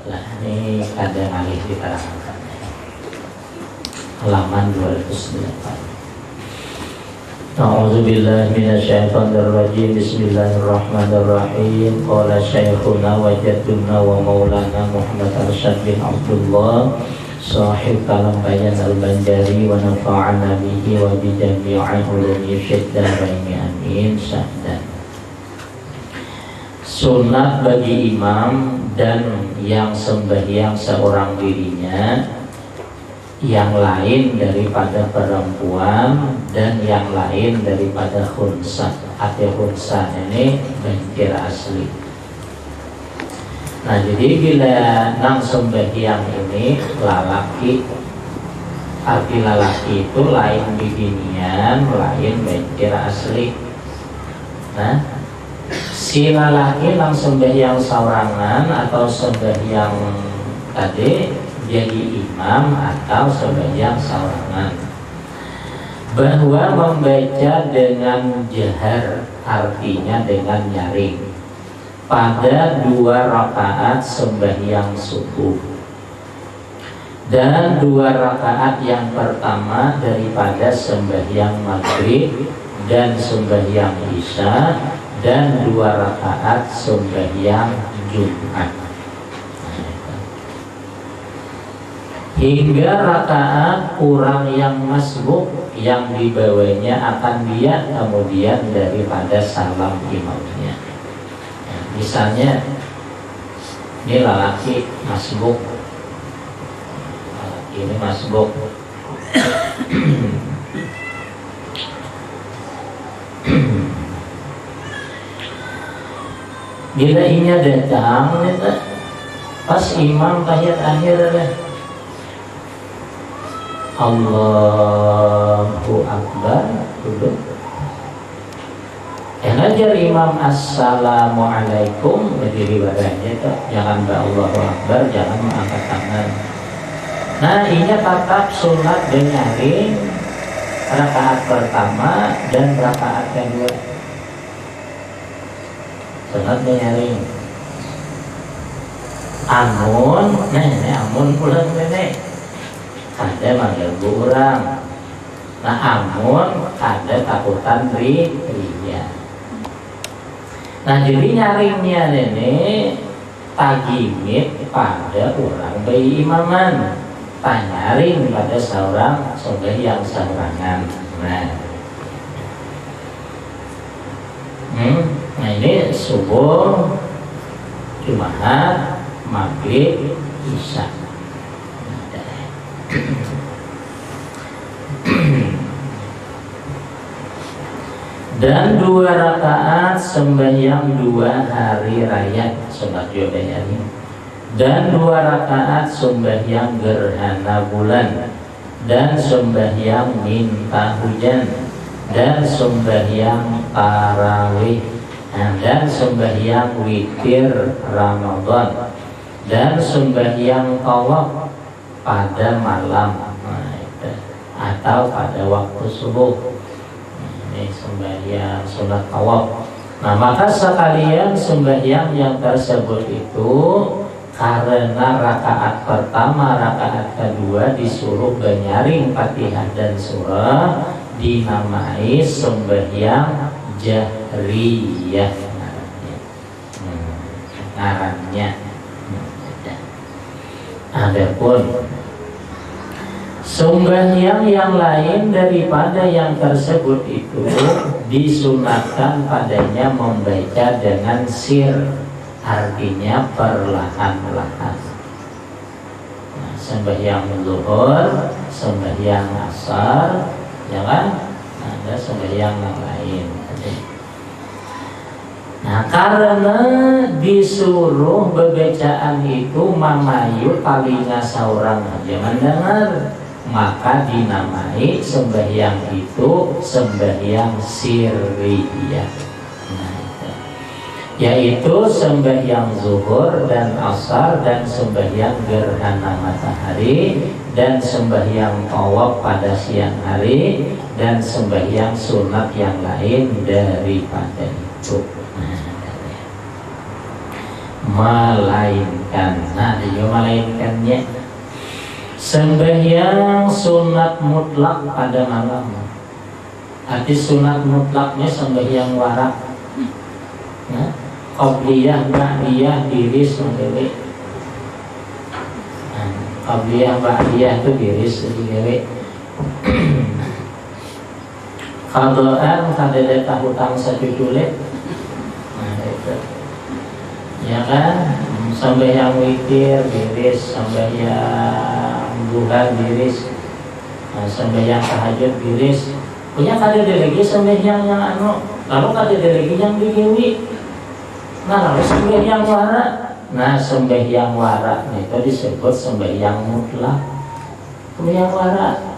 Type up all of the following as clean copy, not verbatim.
Nah, ini ada alih diterangkan halaman 208. A'udzubillahi minasyaitonirrajim. Bismillahirrahmanirrahim. Qala syekhuna wa jadduna wa maulana Muhammad Arsyad bin Abdullah sahib kalam bayan al-Banjari wa nafa'ana bihi wa bi jami'i ulumi syaiddaraini amin. Syahdan. Sunat bagi imam dan yang sembahyang seorang dirinya, yang lain daripada perempuan dan yang lain daripada khunsa. Arti khunsa ini banjir asli. Nah, jadi bila nang sembahyang ini lalaki, arti lalaki itu lain bidinian, lain banjir asli. Nah, si lalaki nang sembahyang saurangan atau sembahyang tadi jadi imam atau sembahyang saurangan, bahwa membaca dengan jahar artinya dengan nyaring pada 2 rakaat sembahyang subuh dan 2 rakaat yang pertama daripada sembahyang maghrib dan sembahyang isya dan 2 rakaat sembahyang Jumat, hingga rakaat kurang yang masbuk yang dibawanya akan dia kemudian daripada salam imamnya. Misalnya ini lelaki masbuk, ini masbuk. Bila inya datang, pas imam tahiyat akhir deh, Allahu Akbar duduk. Ngajar imam assalamualaikum berdiri badannya itu, jangan Allahu Akbar, jangan mengangkat tangan. Nah, inya tetap sunat denyaring rakaat pertama dan rakaat kedua. Sunat denyaring. Amun, amun pulang nenek. Ada manggil orang. Nah, amun ada takutan riya. Nah, jadi nyaringnya nenek tagimit pada orang bayi imaman, tanyaring pada seorang sembahyang saurangan. Nah, ini subuh, Jumat, maghrib, isya. Dan 2 rakaat sembahyang 2 hari raya sunat jodanya ini, dan 2 rakaat sembahyang gerhana bulan, dan sembahyang minta hujan, dan sembahyang tarawih, dan sembahyang witir Ramadan, dan sembahyang tawaf pada malam atau pada waktu subuh. Ini sembahyang sunat tawaf. Nah, maka sekalian sembahyang yang tersebut itu karena rakaat pertama, rakaat kedua disuruh banyaring Fatihah dan surah, dinamai sembahyang jahriyah ngarannya. Adapun sembahyang yang lain daripada yang tersebut itu disunatkan padanya membaca dengan sir, artinya perlahan-lahan. Nah, sembahyang zuhur, sembahyang asar, ya kan? Ada sembahyang yang lain. Nah, karena disuruh bebacaan itu mamayu talinga saurang aja mendengar, maka dinamai sembahyang itu sembahyang sirriyah. Yaitu sembahyang zuhur dan asar dan sembahyang gerhana matahari dan sembahyang tawaf pada siang hari dan sembahyang sunat yang lain daripada itu. melainkan. Nah, dia melainkannya sembahyang sunat mutlak pada malam. Arti sunat mutlaknya sembahyang warak. Nah, qabliyah, ba'diyah, diris, mendewe. Nah, qabliyah, ba'diyah itu diris, mendewe. Qadaan kadada hutang sajudule. Nah, itu. Ya kan? Sembahyang witir diris, sembahyang duha diris, sembahyang tahajud diris. Punya kadada lagi sembahyang yang lalu kadada lagi yang digewi. Nah, lalu sembahyang wara. Nah, sembahyang wara itu disebut sembahyang mutlak. Sembahyang wara.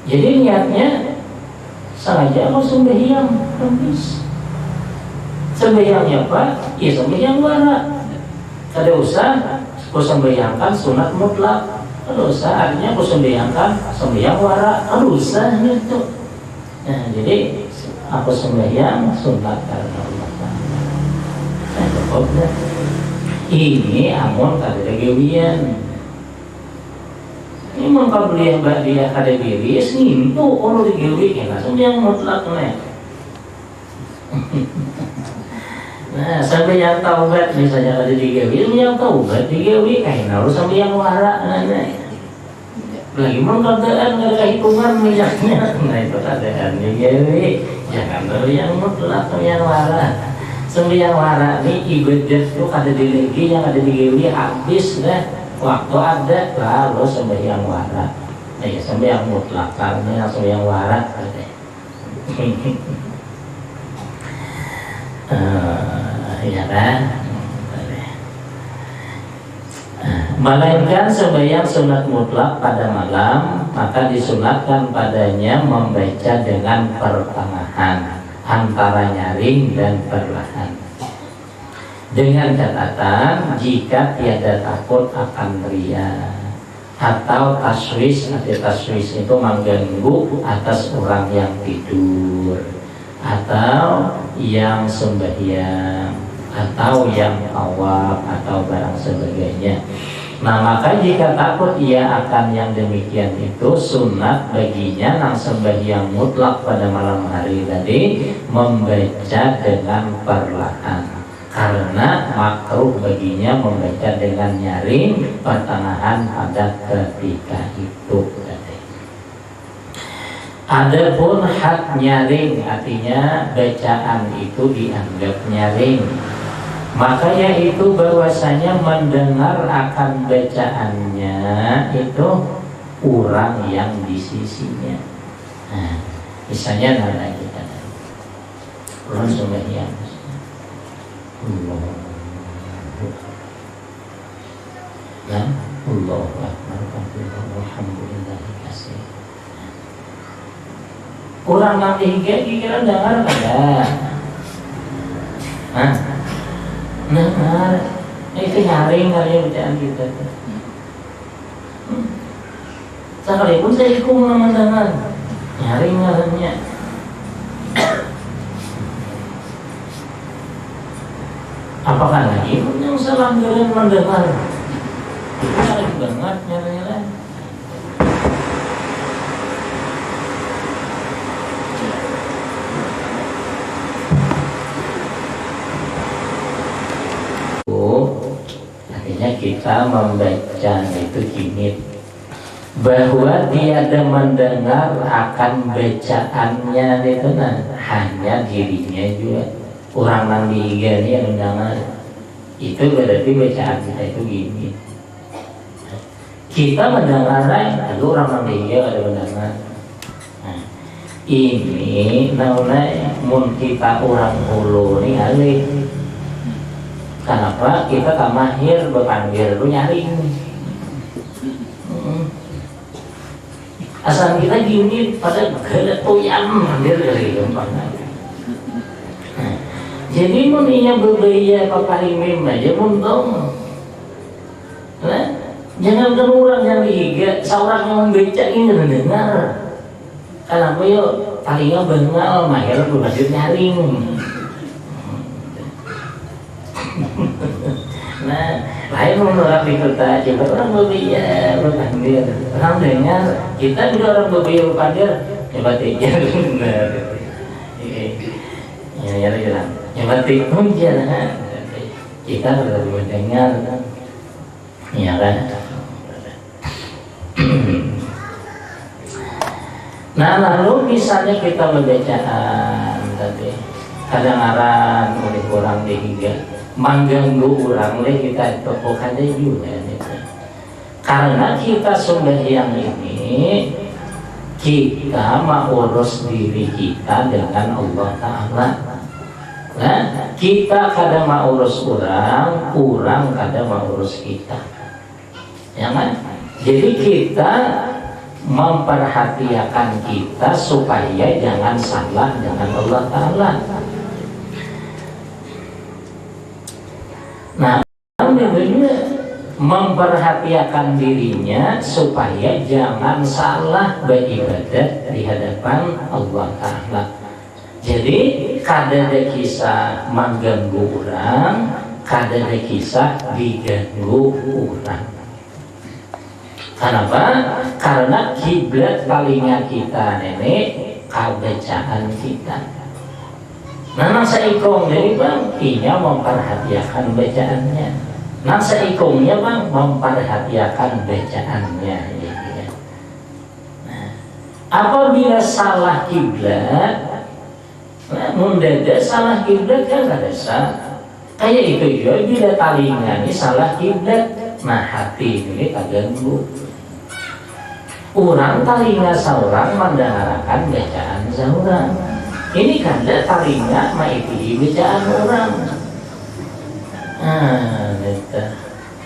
Jadi niatnya sengaja mau sembahyang habis. Sembahyangnya apa? Ya sembahyang wara. Kada usah ku sembahyangkan sunat mutlak. Kada usah artinya ku sembahyangkan sembahyang wara. Kada usah gitu. Nah, jadi aku sembahyang sunat karena Allah. Nah, cukup. Ini amun kada gewian. Ini mun qabliyah ba'diyah kada biris itu ono digewi kan sembahyang mutlak nih. Nah, sampai yang taubat misalnya ada digewi, yang taubat digewi kain harus sampai yang wara. Nah, lagi mau keadaan nggak ada hitungan minyaknya. Nah, itu keadaan digewi. Jangan baru yang mutlak yang wara. Sampai yang wara nih ibadat tuh ada dilegi yang ada digewi habis dah. Waktu ada lalu sampai yang wara. Nah, ya sampai yang mutlak karena sampai yang wara. Ya kan? Melainkan sembahyang sunat mutlak pada malam, maka disunatkan padanya membaca dengan pertengahan antara nyaring dan perlahan. Dengan catatan jika tiada takut akan ria atau taswis. Taswis itu mengganggu atas orang yang tidur atau yang sembahyang atau yang tawaf atau barang sebagainya. Nah, maka jika takut ia akan yang demikian itu sunat baginya nang sembahyang mutlak pada malam hari tadi membaca dengan perlahan, karena makruh baginya membaca dengan nyaring pertengahan pada ketika itu. Adapun hak nyaring artinya bacaan itu dianggap nyaring, maka yaitu bahwasanya mendengar akan bacaannya itu orang yang di sisinya. Nah, misalnya nana kita orang sembahyang Allah dan Allah alhamdulillah kasih. Kurang nanti kira dengar kada? Hah? Dengar? Itu nyaring kali bacaan kita. Sekalipun saya ikut mendengar, nyaring ngarannya. Apakah lagi yang salah mendengar? Kita banget nyaring. Kita membaca itu gini, bahwa tiada mendengar akan bacaannya itu hanya dirinya juga. Orang yang diigani yang mendengar itu berarti bacaan kita itu gini. Kita mendengar lalu orang yang diigani ada mendengar. Nah, ini namanya mun kita orang hulu nih alih. Kenapa kita tak mahir berpanggil lu nyaring? Asal kita gini pada keletuyam hadir dari gampang. Jadi muninya berbahaya paparimim aja muntong. Nah, jangan kan orang yang diiga, seorang yang membaca ini mendengar. Kenapa yuk palingnya bengal mahir berpanggil nyaring. Nah, lain menurut kita coba orang berbeda berpandir, orang dengar kita juga orang berbeda berpandir, coba tijar benar. Ya, coba tijar, kita harus mendengar, ya kan? Nah, lalu misalnya kita membacaan tadi kadang-kadang oleh orang dihiga mengganggu orang oleh kita tokokan juga gitu. Karena kita sembahyang ini kita mengurus diri kita dengan Allah Ta'ala. Nah, kita kadang mengurus orang kadang mengurus kita, ya kan? Jadi kita memperhatikan kita supaya jangan salah dengan Allah Ta'ala. Nah, juga memperhatikan dirinya supaya jangan salah beribadah di hadapan Allah Ta'ala. Jadi kadang kisah mengganggu orang, kadang kisah diganggu orang. Kenapa? Karena kiblat palingnya kita nenek kabacaan kita. Nah, seikong dari bang, inya memperhatikan bacaannya. Nah, seikongnya bang memperhatikan bacaannya. Ya. Nah, apabila salah kiblat, mendadak salah kiblat kan ada sah. Kayak itu juga bila talingan ini salah kiblat, nah hati ini terganggu. Orang talinga seorang mendengarkan bacaan seorang. Ini karena talinga mengikuti bacaan orang. Nah, gitu.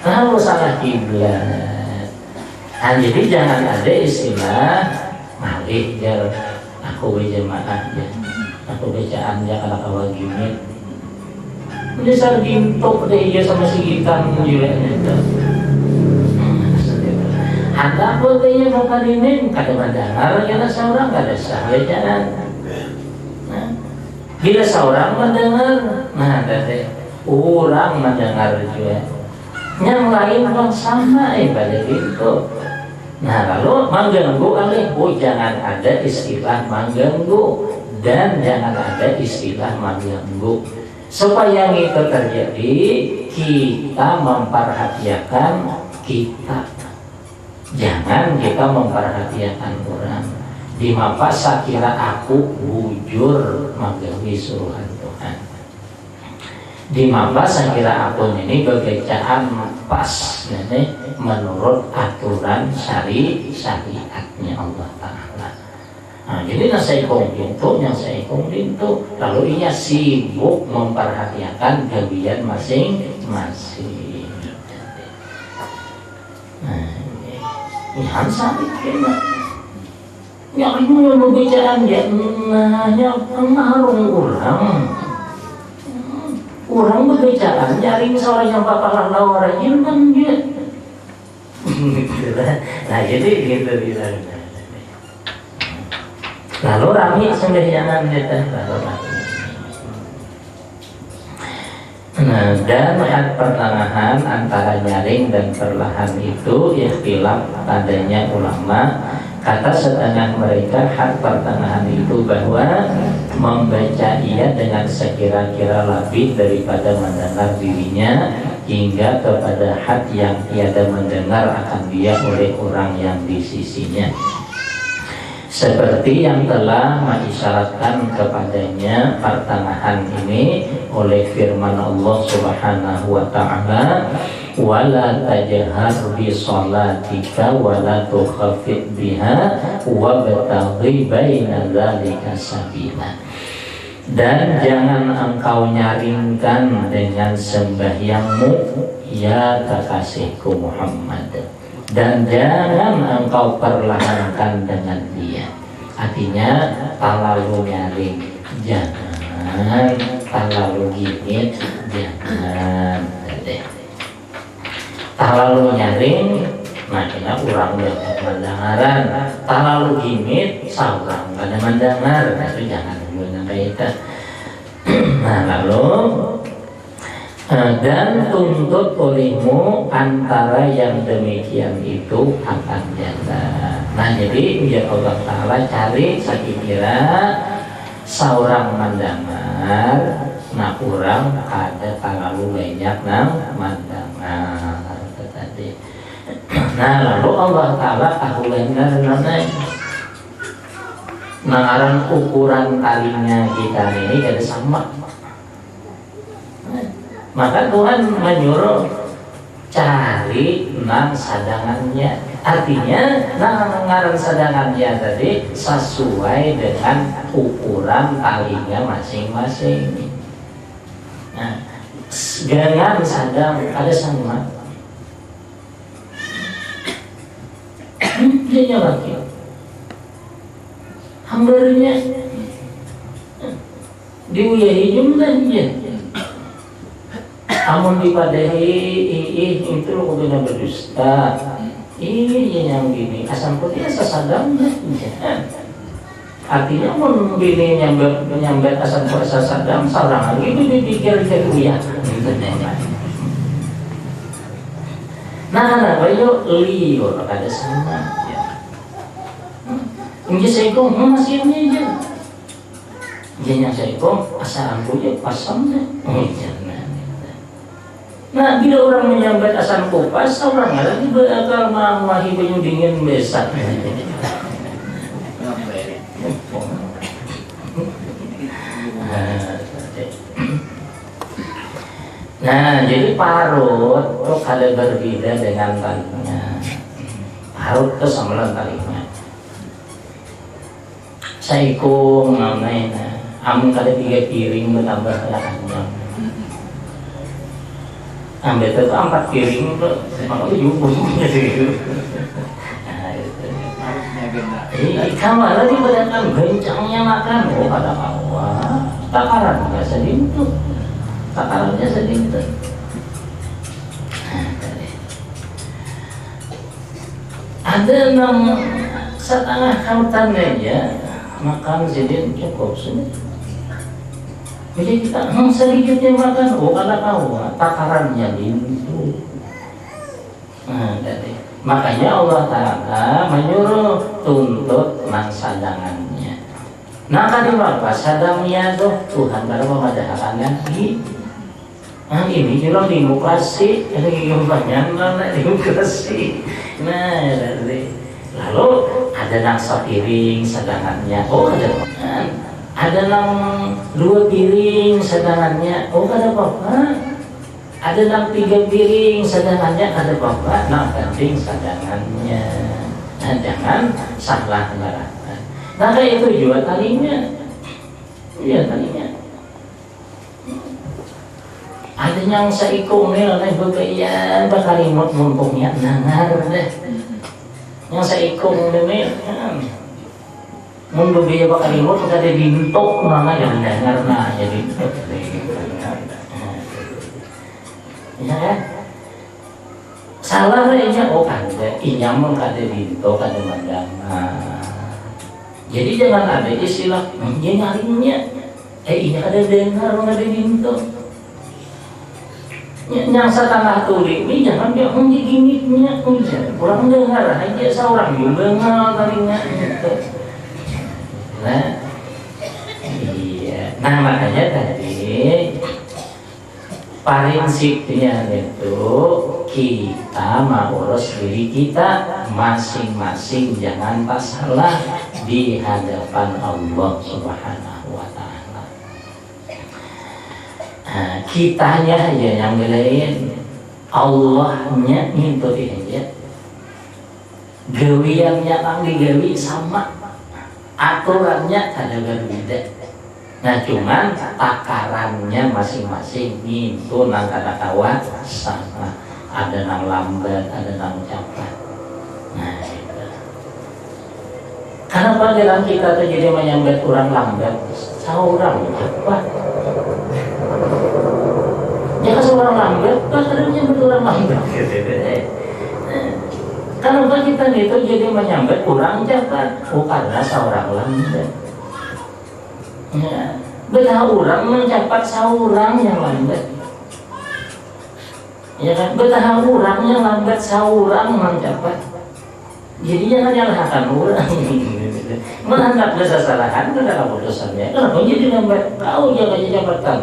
Lalu salah kiblat. Nah, jadi jangan ada istilah malih jar aku berjamaah ya. Aku bacaan ya kalau awal gini. Ini saya gintok deh ya sama si gitan juga gitu. Anda bolehnya bapak ini kada mendengar karena seorang kada sah bacaan. Nah, bila seorang mendengar, nah tadi orang mendengar juga. Yang lain pun sama pada itu. Nah lalu mengganggu jangan ada istilah mengganggu dan jangan ada istilah mengganggu. Supaya itu terjadi, kita memperhatikan kita. Jangan kita memperhatikan orang. Di mapa sakira aku bujur menggawi suruhan Tuhan. Di mapa sakira aku ini bebacaan pas ini menurut aturan syariatnya Allah Ta'ala. Nah, jadi yang saya ikung pintu, lalu ia sibuk memperhatikan gawian masing-masing. Nah, yang sakit kena yang ini membicarakan dia nanya pengaruh orang berbicara nyaring seorang yang bakalan lawarin kan dia. Nah jadi gitu bisa. Lalu rami sembahyangan kita lalu rami. Nah, dan pertengahan antara nyaring dan perlahan itu ikhtilaf adanya ulama. Kata setengah mereka hak pertengahan itu bahwa membaca ia dengan sekira-kira lebih daripada mendengar dirinya hingga kepada hak yang tiada mendengar akan dia oleh orang yang di sisinya. Seperti yang telah mengisyaratkan kepadanya pertengahan ini oleh firman Allah Subhanahu wa ta'ala, wala tajhar bi shalatika wala tukhafit biha wabtaghi baina dzalika sabila. Dan jangan engkau nyaringkan dengan sembahyangmu ya kekasihku Muhammad, dan jangan engkau perlahankan dengan dia. Artinya terlalu nyaring jangan, terlalu gigit jangan. Terlalu nyaring makanya kurang banyak mendengaran, terlalu gigit saurang pada mendengar, itu jangan guna kita. Nah lalu Dan tuntut olehmu antara yang demikian itu akan jasa. Nah jadi biar Allah Ta'ala cari sakikira seorang mendengar, nah kurang ada terlalu banyak mendengar tadi. Nah lalu Allah Ta'ala tahu benar nangaran ukuran talinya kita ini jadi sama. Maka Tuhan menyuruh cari nang sadangannya. Artinya nang ngaran sadangannya tadi sesuai dengan ukuran talinya masing-masing. Nah, dengan sadang ada sama. Dia lagi. Hambarnya diuyahi jumlahnya. Amun dipadahi itu lo kudunya berdusta. Ini yang gini asam putih sasadamnya. Artinya mun bini nyambat asam putih sasadam sarang lagi itu dipikir ya. Nah, bayo liur ada sama. Ini saya kong masih ini aja. Jadinya saya kong asam putih pasamnya. Nah, bila orang menyambat asam kupas, orang lagi bakal mamahi banyu dingin besak. Nah, jadi parut itu kada berbeda dengan talinya. Parut itu sama dengan talinya. Saiku namanya, amun kada 3 piring bertambah lahannya. Ambil itu 4 piring itu, makanya jumbo gitu. Kamu lagi berdatang bencangnya makan, oh pada awal takarannya sedikit, takarannya sedikit. Ada yang setengah kautan aja makan sedikit cukup sudah. Jadi kita sedikitnya makan, oh kada kau takarannya itu. Nah, jadi makanya Allah Ta'ala menyuruh tuntut nang sadangannya. Nah kan apa sadangnya tuh Tuhan kada memadahakan lagi. Nah ini juga demokrasi, ini banyak mana demokrasi. Nah jadi lalu ada nang sepiring sadangannya, oh ada makan. Ada nang 2 piring sadangannya, oh kada apa-apa. Ada nang 3 piring sadangannya, kada apa-apa. Nah penting sadangannya. Nah jangan salah ngarahkan. Nah kayak itu juga talinya. Iya talinya. Ada yang saikong nila na bagaya bakalimot mumpungnya nangar deh. Yang saikong nila mun begitu bakalimot kada dintok mana yang dengar na jadi ya kan salah aja oh kada inyam kada dintok kada mandang jadi jangan ada istilah dia nyarinya ini kada dengar kada dintok yang setengah tuli ini jangan dia gimmicknya kurang dengar aja seorang juga dengar tadinya gitu. Nah, iya. Nah makanya tadi prinsipnya itu kita mengurus diri kita masing-masing, jangan salah di hadapan Allah Subhanahu wa Ta'ala. Nah, kitanya aja yang belain, Allahnya ngikuti aja. Gawiannya tang digawi sama. Aturannya ada berbeda. Nah cuman takarannya masing-masing itu nang kada kawa sama. Ada nang lambat, ada nang cepat. Nah itu. Kenapa dalam kita tuh jadi menyambat orang lambat, seorang cepat. Jika seorang lambat, kadang menyambat orang lambat. Kenapa kita itu jadi menyambat kurang cepat? Oh karena seorang lambat. Ya, beda orang mencapat seorang yang lambat. Ya kan, betah orangnya lambat saurang mencapai. Jadi jangan nyalahkan orang. Menangkap kesalahan itu dalam putusannya. Kenapa jadi lambat? Kau jangan jabatan.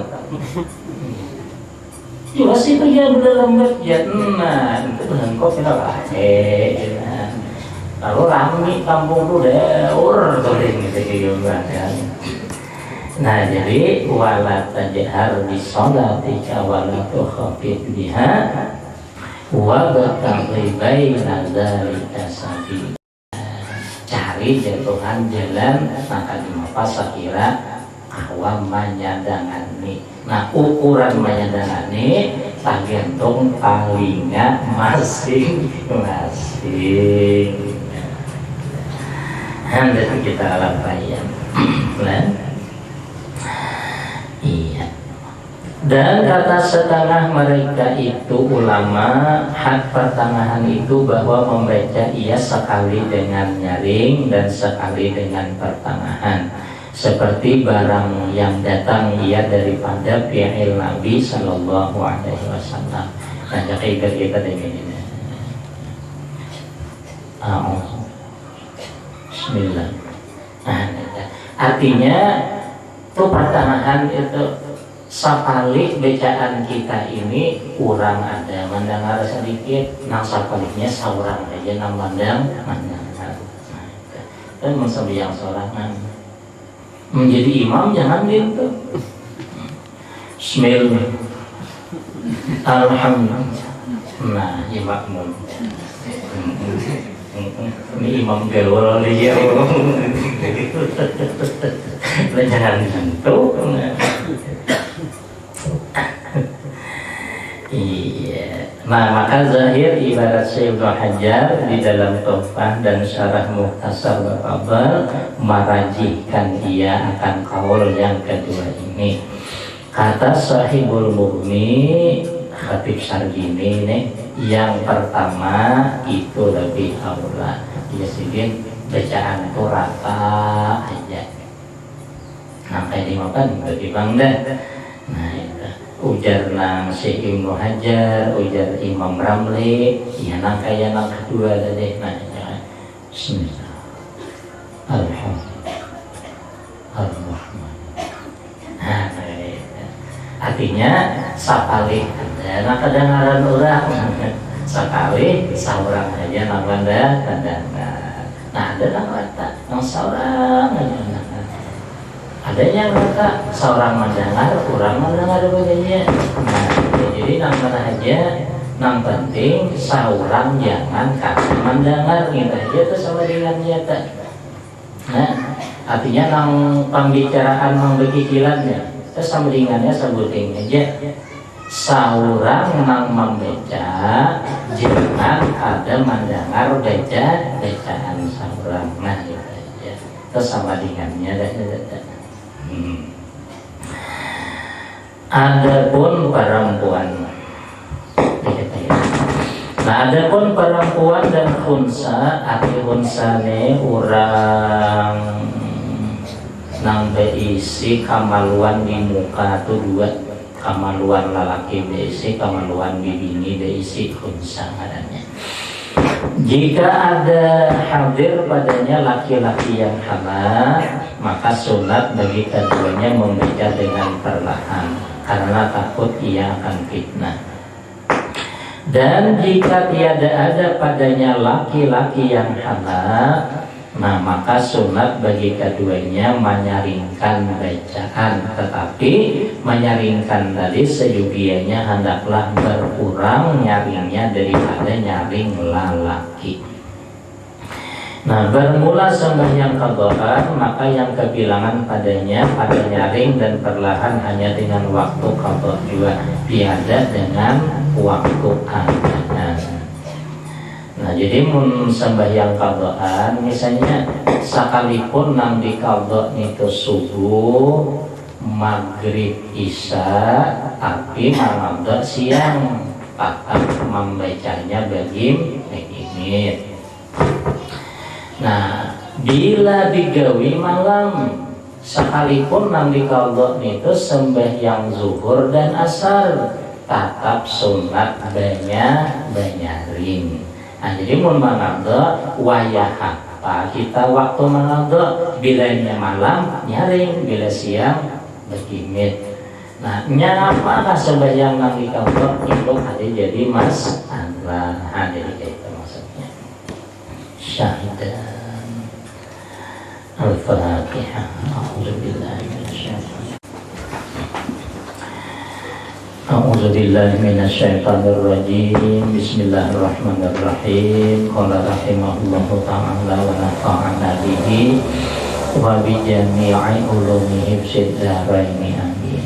Jelas itu dia benar lambat. Ya, nah itu dengan kau kenapa? Kalau rame kampung tuh deur tuh gitu kan. Nah jadi wala tajhar bi sholatika wala tukhafit biha wa bataghi baina dzalika sabila. Cari jatuhan jalan maka dimapa sakira awam manyadangani. Nah ukuran manyadangani tergantung palingnya masing-masing. Hendak kita lakukan. Iya. Dan kata setengah mereka itu ulama hak pertengahan itu bahwa membaca ia sekali dengan nyaring dan sekali dengan pertengahan, seperti barang yang datang ia daripada fi'il Nabi Sallallahu Alaihi Wasallam. Nah, jadi kita dengan ini. Bismillah. Nah, artinya itu pertengahan itu sapalik bacaan kita ini kurang ada mendengar sedikit, nang sapaliknya saurang aja nang mandang mendengar. Dan mensembiang sorangan menjadi imam jangan gitu. Bismillah. Alhamdulillah. Nah, ya makmum. Ini imam gaul dia. Jangan tentu. Iya. Nah maka zahir ibarat Syekh Ibnu Hajar di dalam Tuhfah dan Syarah Mukhtasar Al-Qabr merajihkan ia akan kaul yang kedua ini. Kata Sahibul Mughni Khatib Sarjini nih, yang pertama itu lebih aula. Jadi bacaan itu rata aja. Sampai dimakan bagi bangda. Nah itu ujar nang Syekh Ibnu Hajar, ujar Imam Ramli, ya nang kaya nang kedua tadi. Nah ya. Bismillah. Alhamdulillah. Ar-Rahman. Nah, artinya sakali ada nak kedengaran orang, sakali saurang aja nang banda kedengaran. Nah ada nang rata, nang saurang aja. Adanya kata seorang mendengar, kurang mendengar begini. Nah, jadi nang mana aja, nang penting seorang jangan kasih mendengar gitu aja tuh sama dengan nyata. Nah, artinya nang pembicaraan nang bekikilannya, terus sama dengannya sebutin aja. Seorang nang membaca, jangan ada mendengar bacaan seorang. Nah, gitu aja. Terus sama dengannya dah. Adapun perempuan, nah adapun perempuan dan khunsa, arti khunsa ne orang nang beisi kamaluan di muka tu dua, kamaluan lalaki beisi, kamaluan di bini beisi khunsa adanya. Jika ada hadir padanya laki-laki yang halal, maka sunat bagi keduanya membaca dengan perlahan karena takut ia akan fitnah. Dan jika tiada ada padanya laki-laki yang halal, nah maka sunat bagi keduanya menyaringkan bacaan, tetapi menyaringkan tadi seyogianya hendaklah berkurang nyaringnya daripada nyaring lalaki. Nah bermula sembahyang qadha, maka yang kebilangan padanya pada nyaring dan perlahan hanya dengan waktu qadha juga, tiada dengan waktu adzan. Nah jadi mun sembahyang qadhaan misalnya sekalipun nang di qadha itu subuh, maghrib, isya, tapi malam siang tetap membacanya begini. Nah bila digawi malam, sekalipun nang di qadha itu sembahyang zuhur dan asar, tatap sunat banyarin. Nah, jadi mun mangga wayah apa kita waktu mangga bilanya malam nyaring, bila siang bergimit. Nah, nyapa sembahyang nang di kantor itu ada jadi masalah. Nah, jadi itu maksudnya. Syahidan. Al-Fatihah. A'udzubillahi minasyaitonir A'udzubillahi minasyaitonir rajim. Bismillahirrahmanirrahim. Qala rahimahullahu ta'ala wa nafa'ana bihi wa bi jami'i ulumihi fid dharaini amin.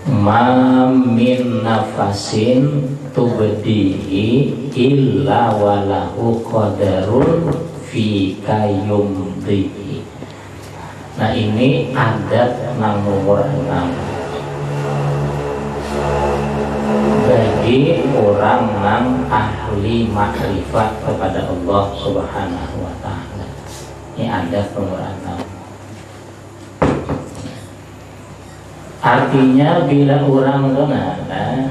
Ma min nafasin tubdihi illa walahu qadarun fi kayumdihi. Nah, ini adat nang nomor 6 bagi orang yang ahli makrifat kepada Allah Subhanahu wa ta'ala. Ini adat nomor 6. Artinya bila orang kenal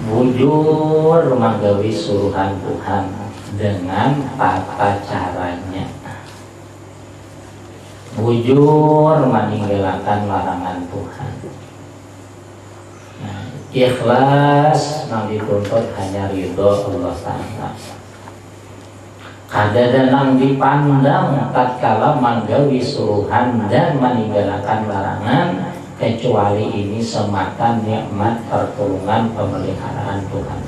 bujur menggawi suruhan Tuhan dengan tata caranya, bujur meninggalkan larangan Tuhan. Nah, ikhlas yang dituntut hanya ridho Allah Ta'ala. Kadadanang dipandang tatkala manggawi suruhan dan meninggalkan larangan, kecuali ini semata nikmat pertolongan pemeliharaan Tuhan.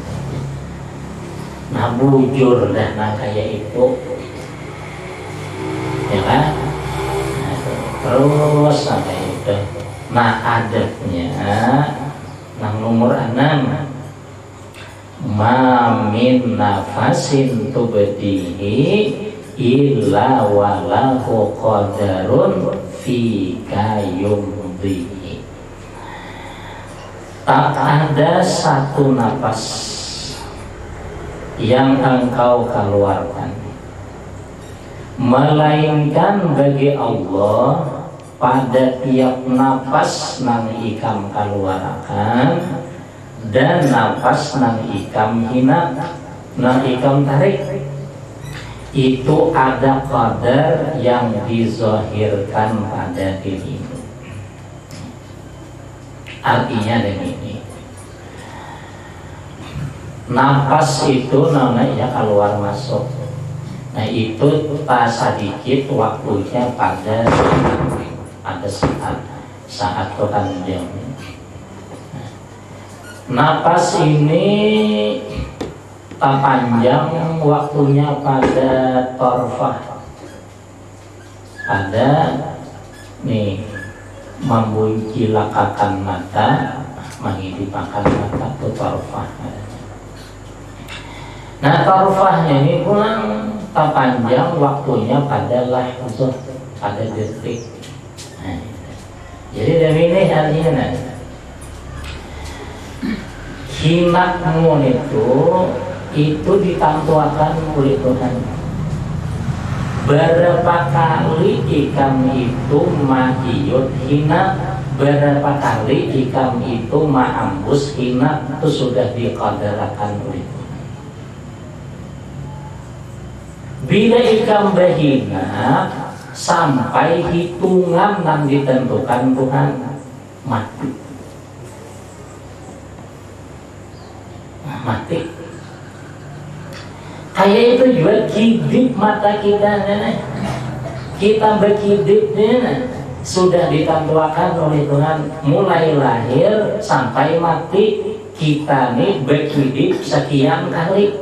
Nah, bujur dah nah kayak itu, ya kan? Nah, terus sampai itu. Nah, adatnya nah nomor 6, ma min nafasin tubdihi illa walahu qadarun fi kayumdihi. Tak ada satu napas yang engkau keluarkan melainkan bagi Allah pada tiap napas nang ikam keluarkan dan napas nang ikam hina, nang ikam tarik, itu ada qadar yang dizahirkan pada dirimu. Artinya dengan ini, napas itu namanya keluar masuk. Nah, itu tak sedikit waktunya pada saat Tuhan jam. Napas ini tak panjang waktunya pada torfah, pada nih membuncilakakan mata, menghidupkan mata itu torfah. Nah, torfahnya ini pulang tak panjang waktunya pada lahzah, pada detik. Nah, jadi dari ini artinya hinakmu itu ditantuakan oleh Tuhan. Berapa kali ikam itu mahiyut hina, berapa kali ikam itu maambus hina, itu sudah diqadarakan oleh Tuhan. Bila ikam berhina sampai hitungan yang ditentukan Tuhan, mati. Mati. Kayak itu juga kidip mata kita, nenek. Kita berkidip, nenek. Sudah ditentukan oleh Tuhan mulai lahir sampai mati. Kita nih berkidip sekian kali.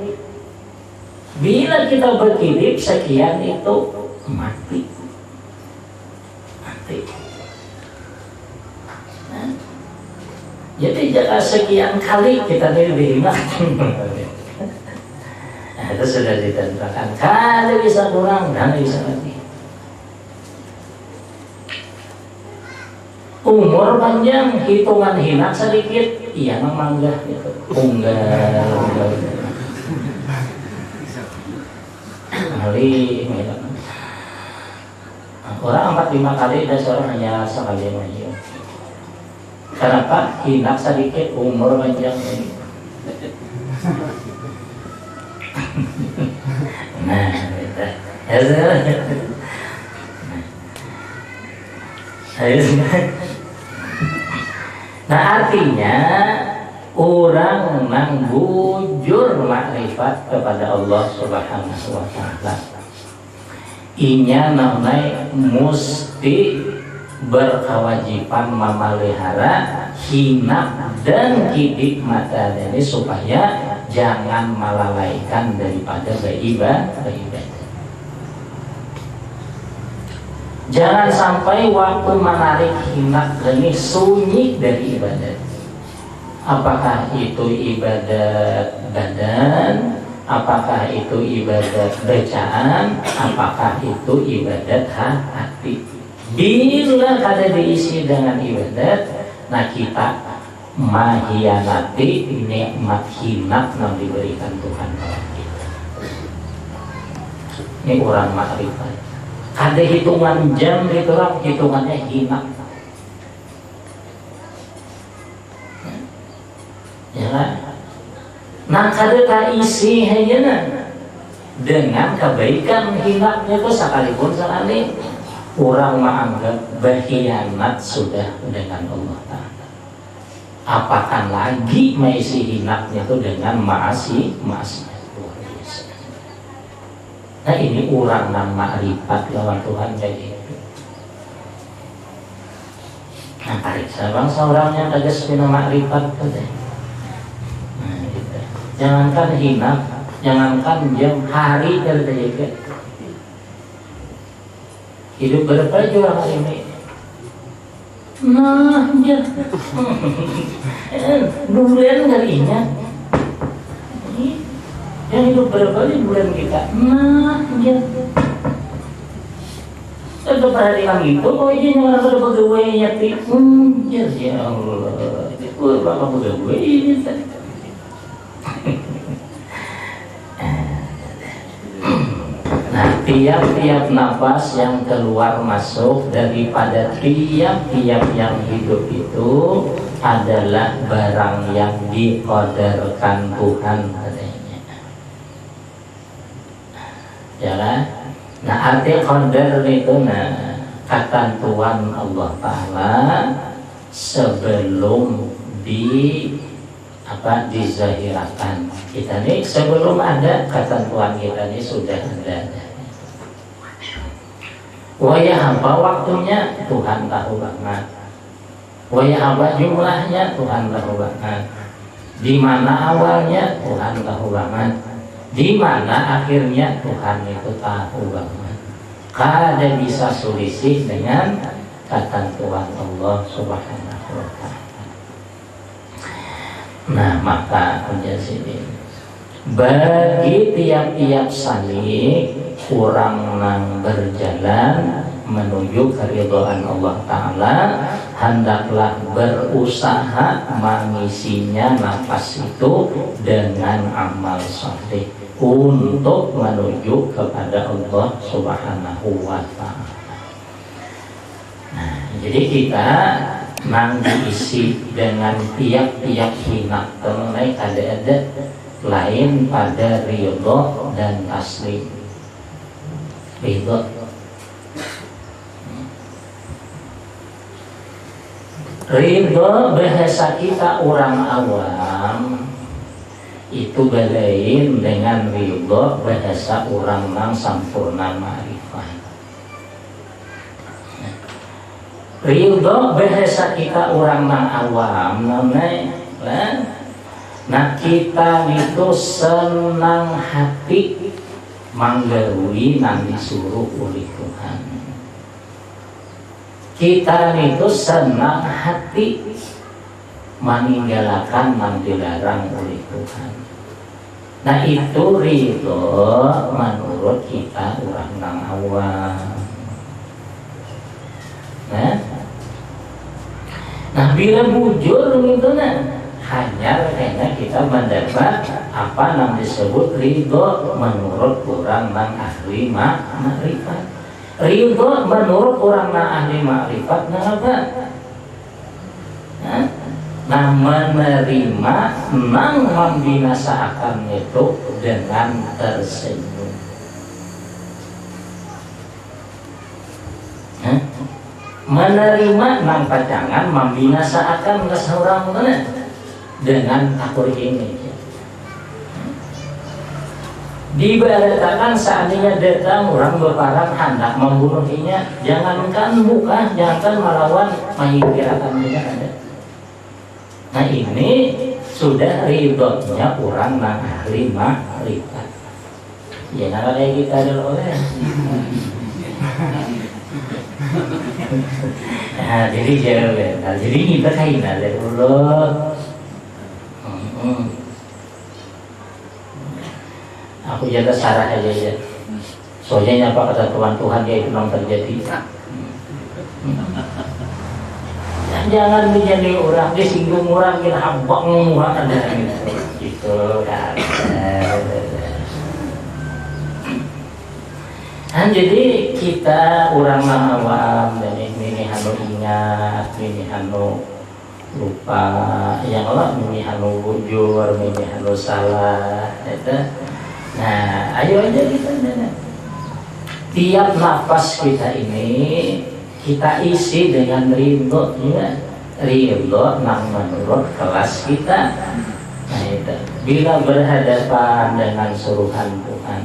Bila kita berkidip sekian itu mati. Mati. Nah, jadi jika sekian kali kita lebih mati. Nah, itu sudah ditentukan. Kalau bisa kurang, dan bisa lebih. Umur panjang, hitungan hina sedikit, iya memang enggak gitu. Unggal. Kali orang 4-5 kali dan seorang hanya sekali maju. Kenapa? Hinak sedikit umur panjang ini. Nah, nah artinya orang nang bujur makrifat kepada Allah Subhanahu wa taala. Inya namanya musti berkewajiban memelihara hina dan kidik mata ini supaya jangan melalaikan daripada beribadah. Jangan sampai waktu menarik hina ini sunyi dari ibadah. Apakah itu ibadat badan, apakah itu ibadat bacaan, apakah itu ibadat hati. Bila kada diisi dengan ibadat, nah kita mahianati nikmat hinak yang diberikan Tuhan kepada kita. Ini orang makrifat. Ada hitungan jam itu orang hitungannya hinak. Ya kan? Nah kada kaisi hanya dengan kebaikan hinaknya itu sekalipun sekali orang menganggap berkhianat sudah dengan Allah Ta'ala. Apakah lagi mengisi hinaknya itu dengan maasi luar biasa. Nah ini orang yang makrifat lawan Tuhan kayak gitu. Nah tarik sabang seorangnya tegas bina makrifat saja. Nah gitu. Jangankan hinak, jangankan jam hari terjadi. Hidup berapa hari ini? Nah, ya. Bulan kalinya. Yang hidup berapa bulan kita? Nah, ya. Sudah perhatikan gitu, oh ini yang ada pegawai nyati. Ya Allah. Itu bapak pegawai ini. Nah, tiap-tiap nafas yang keluar masuk daripada tiap-tiap yang hidup itu adalah barang yang dikodarkan Tuhan katanya. Ya kan? Nah, arti qadar itu ketentuan Allah Ta'ala sebelum dizahirakan. Kita ini sebelum ada ketentuan kita ini sudah ada. Waya apa waktunya Tuhan tahu banget. Waya apa jumlahnya Tuhan tahu banget. Di mana awalnya Tuhan tahu banget. Di mana akhirnya Tuhan itu tahu banget. Kada bisa selisih dengan ketentuan Allah Subhanahu wa taala. Nah maka penjelasan bagi tiap-tiap salik kurang nang berjalan menuju keridhaan Allah Ta'ala, hendaklah berusaha mengisinya nafas itu dengan amal saleh untuk menuju kepada Allah Subhanahu wa Ta'ala. Nah, jadi kita nang diisi dengan tiap-tiap hinak mengenai ada lain pada ridho dan taslim. Ridho bahasa kita orang awam itu belain dengan ridho bahasa orang nang sampurna ma'rifah. Ridho bahasa kita orang nang awam namanya. Nah kita itu senang hati menggaui nang disuruh oleh Tuhan. Kita itu senang hati meninggalkan nang dilarang oleh Tuhan. Nah itu ridho menurut kita orang nang awam. Nah bila bujur gitu hanya karena kita mendapat apa yang disebut ridho menurut orang yang ahli makrifat. Ridho menurut orang yang ahli makrifat apa? Nah, menerima nang membinasakan itu dengan tersenyum. Menerima nang pacangan membinasakan seorang dengan akur ini. Diberitakan seandainya datang orang berperang hendak membunuhnya, jangankan bukan, jangankan melawan, menghingkirkan dia ada. Nah ini sudah ridhonya orang nang ahli makrifat. Ya nggak kayak kita dulu oleh. Nah jadi jauh ya. Nah, jadi kita kain ada dulu. Aku jaga sarah aja ya. Soalnya apa kata Tuhan dia itu memang terjadi. Jangan menjadi orang disinggung orang kita habang orang ada gitu kan. Nah, jadi kita orang awam dan ini hanu ingat, ini hanu lupa, yang Allah ini hanu bujur, ini hanu salah, itu. Nah, ayo aja kita tiap nafas kita ini kita isi dengan ridho, ya. Ridho nang menurut kelas kita. Nah, itu. Bila berhadapan dengan suruhan Tuhan,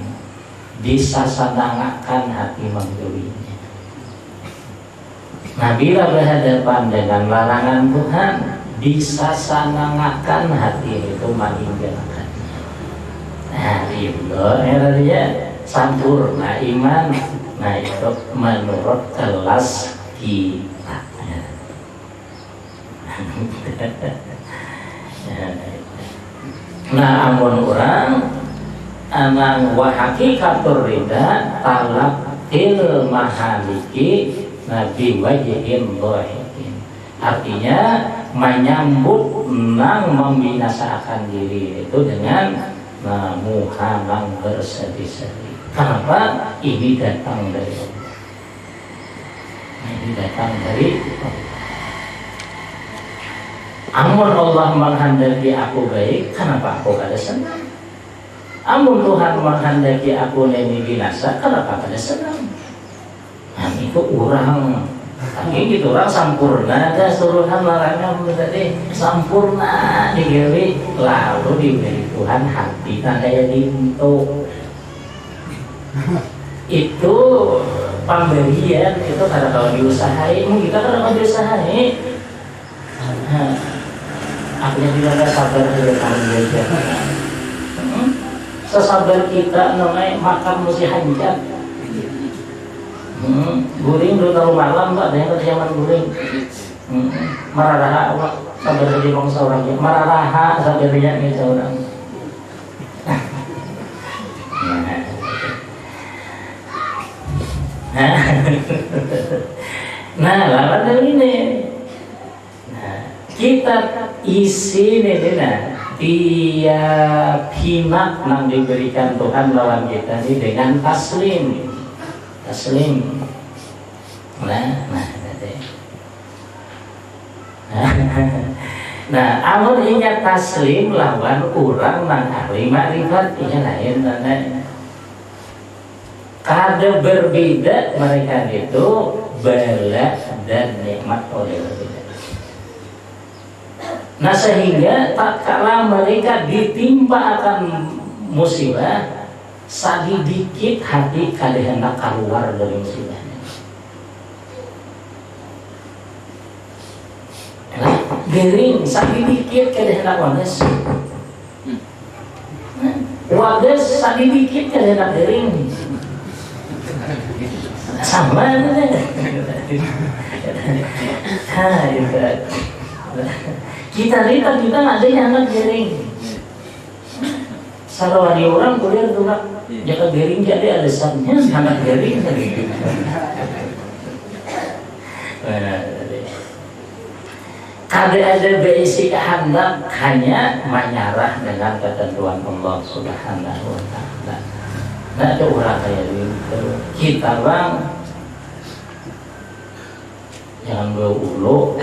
disasanangakan hati menggewinya. Nah, bila berhadapan dengan larangan Tuhan, disasanangakan hati itu meninggalkan. Nah, ridho ya sampurna iman. Nah, itu menurut kelas kita. Nah, amun orang anang wa hakikatur rida talaqil mahaliki nabi wajhin dhahikin. Artinya menyambut nang membinasakan diri itu dengan muhamang bersedih-sedih. Kenapa? Ini datang dari Allah. Ini datang dari Allah. Amun Allah menghendaki aku baik, kenapa aku kada senang? Amun Tuhan menghendaki aku ini binasa, kenapa kada senang? Nah itu orang, tapi gitu orang sampurna, ada suruhan larangan tadi sampurna digawe, lalu diberi Tuhan hati tandanya dinto. Itu pemberian itu kada kalau diusahain, kita kada kalau diusahain. Akhirnya tidak ada sabar di depan dia. Sesabar kita namanya makan mesti hanjat. Guring dulu tahu malam mbak, ada yang kerjaman guring. Mararaha awak sabar dari bangsa orang ya. Mararaha sabarnya ni seorang. Nah, lawan ini. Nah, kita isi nih tiap hikmat yang diberikan Tuhan lawan kita ini dengan taslim. Nah, amun ingat taslim lawan orang nang ahli makrifat ini lain kada berbeda mereka itu bala dan nikmat oleh berbeda. Nah sehingga tak kala mereka ditimpa akan musibah, sedikit hati kada hendak keluar dari musibahnya. Nah, gering sedikit kada hendak wadas. Wadas sedikit kada hendak gering. Sama aja. Kita lihat kita nggak ada yang anak gering. Kalau ada orang kuliah tuh jaga gering jadi alasannya anak gering tadi. Kada ada basic kehendak, hanya menyerah dengan ketentuan Allah Subhanahu wa Ta'ala. Nah ada orang kayak gitu. Kita bang jangan bawa ulo.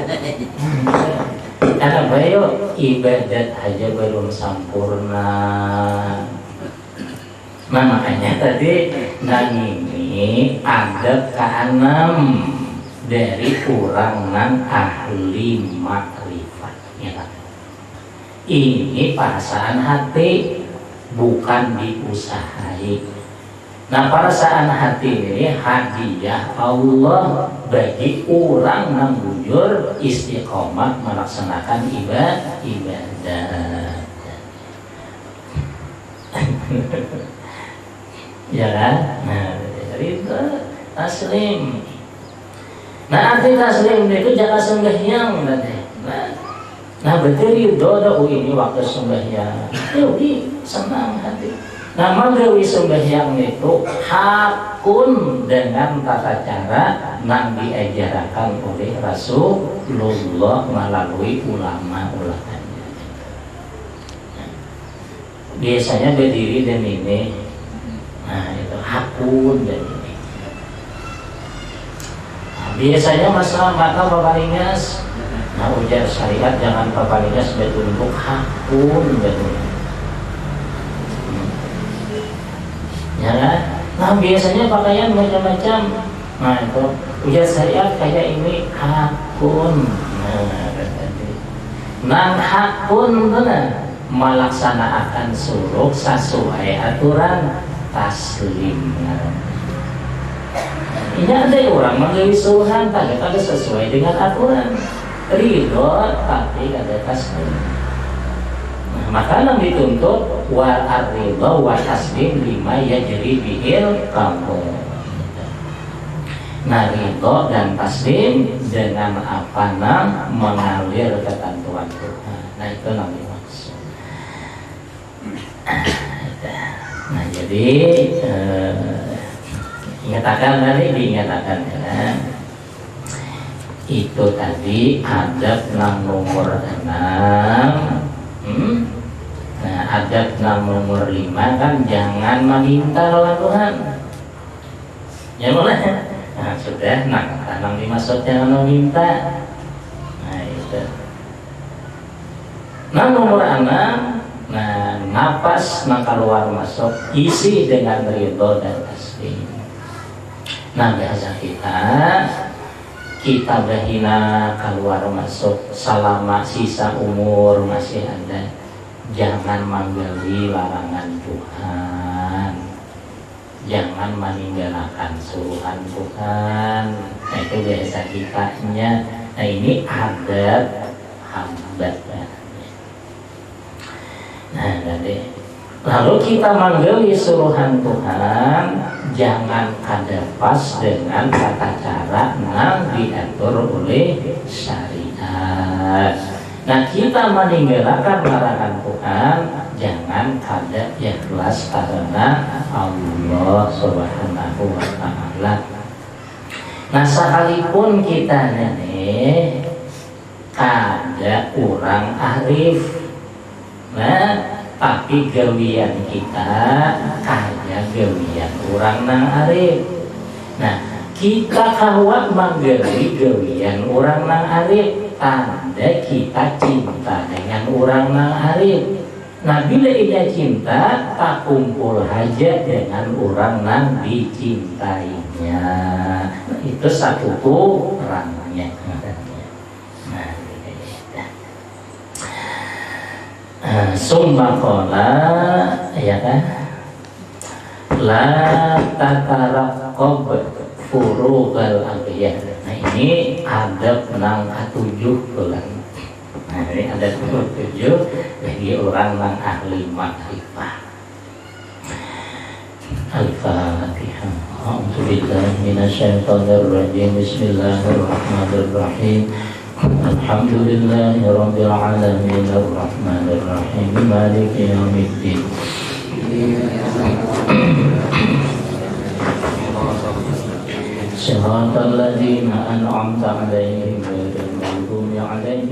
Karena bayo ibadat aja belum sempurna. Nah makanya tadi ini adab ke-6 dari kurangan ahli makrifat ya. Ini perasaan hati, bukan diusahai. Nah perasaan hati ini hadiah Allah bagi orang yang bujur istiqomah melaksanakan ibadah. Ya kan? Nah, itu taslim. Nah arti taslim itu jangan sembahyang Nah betul itu ini waktu sembahyang. Jadi senang hati. Nah magawi sembahyang itu hakun dengan tata cara yang diajarkan oleh Rasulullah melalui ulama-ulamanya. Biasanya berdiri dan ini, nah itu hakun dan ini. Nah, biasanya masalah maka papalingas, nah ujar syariat jangan papalingas betul-betul hakun betul. Ya kan? Nah biasanya pakaian macam-macam. Nah itu ujar syariat kayak ini hakun. Nah hakun benar melaksanakan suruh sesuai aturan taslim. Ini ada orang menggawi suruhan tak ada sesuai dengan aturan. Ridho tapi ada taslim. Maka yang dituntut wal ridha wa taslim lima yajri bihil qaul. Nah ridha dan taslim dengan apa nam mengalir ketentuan Tuhan. Nah itu namanya maksud. Nah jadi dinyatakan ya. Itu tadi adab nomor 6. Nah adab nomor 5 kan jangan meminta lawan Tuhan. Ya boleh. Nah sudah, tanam dimaksud jangan meminta. Nah itu. Nah nomor 6, nah nafas keluar masuk isi dengan ridho dan taslim. Nah biasa kita berhina keluar masuk selama sisa umur masih ada. Jangan menggali larangan Tuhan, jangan meninggalkan suruhan Tuhan. Nah itu biasa kitanya. Nah ini adab hamba. Nah jadi lalu kita menggali suruhan Tuhan, jangan ada pas dengan tata cara yang diatur oleh syariat. Nah kita meninggalkan larangan Tuhan, jangan ada ikhlas karena Allah Subhanahu wa Ta'ala. Nah sekalipun kita nih ada orang arif, nah tapi gawian kita kayak gawian orang nang arif. Nah kita kawat menggawi gawian orang nang arif, tanda kita cinta dengan orang nang arif. Nah bila ia cinta, tak kumpul aja dengan orang nang dicintainya. Nah, itu satu kurangnya. Summa qala ya kan, la tataraqqab furugal aqiyah. Nah ini adab nang ke-7 bulan. Nah ini adab 7 bagi orang nang ahli makrifah. Al-Fatihah. A'udzu billahi minasyaitonir rajim. Bismillahirrahmanirrahim. Alhamdulillahi rabbil alamin arrahmanir rahim maliki yaumiddin. Shiratal ladzina an'amta 'alaihim ghairil maghdubi 'alaihim